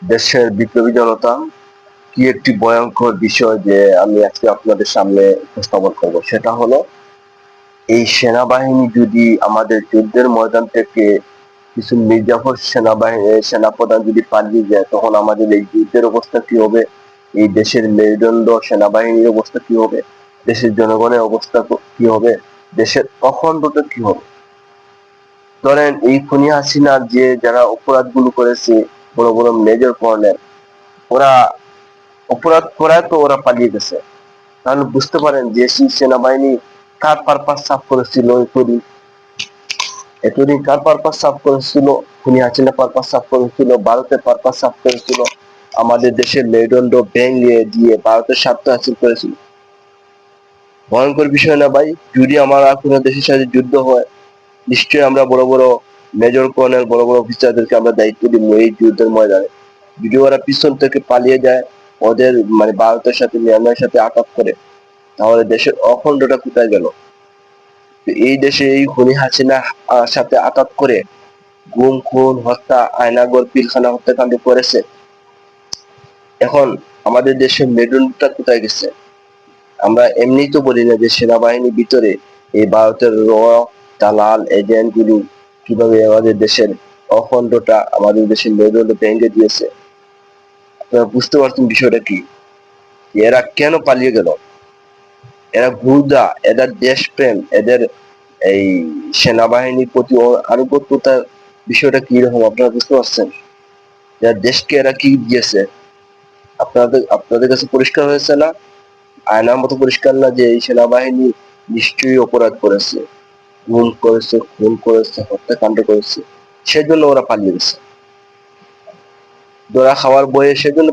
দেশের বিপ্লবী জনতা কি একটি ভয়ঙ্কর বিষয় যে আমি আজকে আপনাদের সামনে উপস্থাপন করব, সেটা হলো এই সেনাবাহিনী যদি আমাদের যুদ্ধের ময়দান থেকে কিছু মির্জাফর সেনাপ্রধান যদি পালিয়ে যায়, তখন আমাদের এই যুদ্ধের অবস্থা কি হবে, এই দেশের মেরুদণ্ড সেনাবাহিনীর অবস্থা কি হবে, দেশের জনগণের অবস্থা কি হবে, দেশের অখণ্ডতা কি হবে। ধরেন এই খুনি হাসিনার যে যারা অপরাধগুলো করেছে, বড় বড় মেজর কর্নেল, ওরা অপরাধ করায় তো ওরা পালিয়ে গেছে। তাহলে বুঝতে পারেন যে সেই সেনাবাহিনী কার পারপাস সাফ করেছিল, এতদিন কার পারপাস সাফ করেছিল, খুনি হাসিনা পারপাস সাফ করেছিল, ভারতের পারপাস সাফ করেছিল, আমাদের দেশের মেরুদণ্ড ভেঙে দিয়ে ভারতের স্বার্থ হাসিল করেছিল। ভয়ঙ্কর বিষয় না ভাই? যদি আমার কোনো দেশের সাথে যুদ্ধ হয়, নিশ্চয়ই আমরা বড় বড় মেজর কর্নেল, বড় বড় অফিসারদেরকে আমরা দায়িত্ব দিব এই যুদ্ধের ময়দানে। যদি ওরা পিছন থেকে পালিয়ে যায়, ওদের মানে ভারতের সাথে মিয়ানমারের সাথে আঘাত করে, তাহলে দেশের অখণ্ডটা কোথায় গেল? এই দেশে এই খুনি হাসিনা সাথে আঘাত করে গুম খুন হত্যা, আয়নাগর পিলখানা হত্যাকাণ্ড করেছে। এখন আমাদের দেশের মেরুদণ্ডটা কোথায় গেছে? আমরা এমনি তো বলি না যে সেনাবাহিনীর ভিতরে এই ভারতের দালাল এজেন্ট গুলো কিভাবে আমাদের দেশের অখণ্ডটা, আমাদের দেশের মেরুদণ্ড ভেঙে দিয়েছে। আপনারা বুঝতে পারছেন বিষয়টা কি? এরা কেন পালিয়ে গেল? এরা গুর্দা, এদের দেশপ্রেম, এদের এই সেনাবাহিনীর প্রতি আনুগত্যতার বিষয়টা কি রকম আপনারা বুঝতে পারছেন? এরা দেশকে এরা কি দিয়েছে? আপনাদের আপনাদের কাছে পরিষ্কার হয়েছে না? আয়নার মতো পরিষ্কার না যে এই সেনাবাহিনী নিশ্চয়ই অপরাধ করেছে, গুম করেছে, খুন করেছে, হত্যাকাণ্ড করেছে, সেজন্য ওরা পালিয়ে গেছে। ধরা খাওয়ার বয়ে সেজন্য